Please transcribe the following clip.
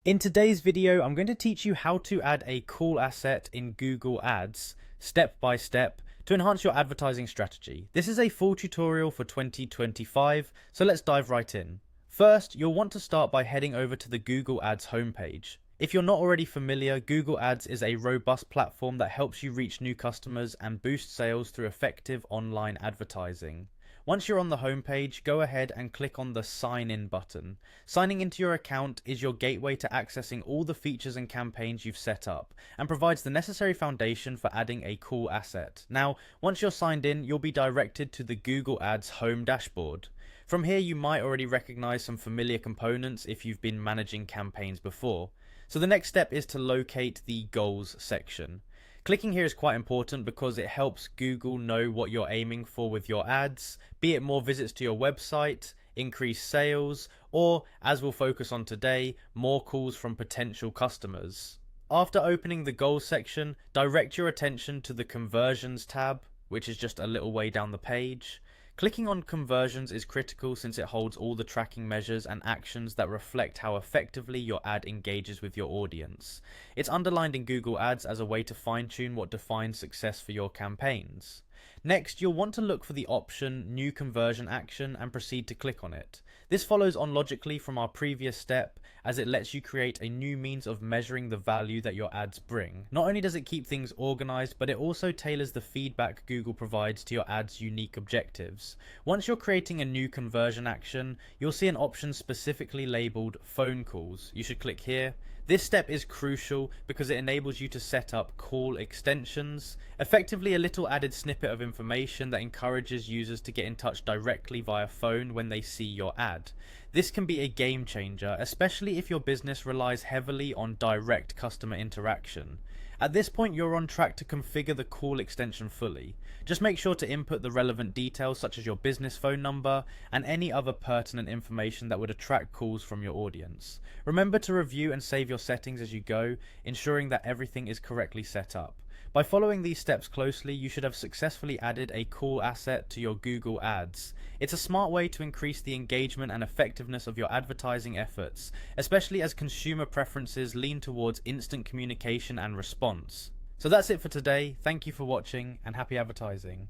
In today's video, I'm going to teach you how to add a cool asset in Google Ads, step by step, to enhance your advertising strategy. This is a full tutorial for 2025, so let's dive right in. First, you'll want to start by heading over to the Google Ads homepage. If you're not already familiar, Google Ads is a robust platform that helps you reach new customers and boost sales through effective online advertising. Once you're on the homepage, go ahead and click on the Sign In button. Signing into your account is your gateway to accessing all the features and campaigns you've set up, and provides the necessary foundation for adding a cool asset. Now, once you're signed in, you'll be directed to the Google Ads home dashboard. From here, you might already recognize some familiar components if you've been managing campaigns before. So the next step is to locate the Goals section. Clicking here is quite important because it helps Google know what you're aiming for with your ads, be it more visits to your website, increased sales, or, as we'll focus on today, more calls from potential customers. After opening the Goals section, direct your attention to the Conversions tab, which is just a little way down the page. Clicking on conversions is critical since it holds all the tracking measures and actions that reflect how effectively your ad engages with your audience. It's underlined in Google Ads as a way to fine-tune what defines success for your campaigns. Next, you'll want to look for the option New Conversion Action and proceed to click on it. This follows on logically from our previous step, as it lets you create a new means of measuring the value that your ads bring. Not only does it keep things organized, but it also tailors the feedback Google provides to your ads' unique objectives. Once you're creating a new conversion action, you'll see an option specifically labeled Phone Calls. You should click here. This step is crucial because it enables you to set up call extensions, effectively a little added snippet of information that encourages users to get in touch directly via phone when they see your ad. This can be a game changer, especially if your business relies heavily on direct customer interaction. At this point, you're on track to configure the call extension fully. Just make sure to input the relevant details such as your business phone number and any other pertinent information that would attract calls from your audience. Remember to review and save your settings as you go, ensuring that everything is correctly set up. By following these steps closely, you should have successfully added a cool asset to your Google Ads. It's a smart way to increase the engagement and effectiveness of your advertising efforts, especially as consumer preferences lean towards instant communication and response. So that's it for today. Thank you for watching and happy advertising.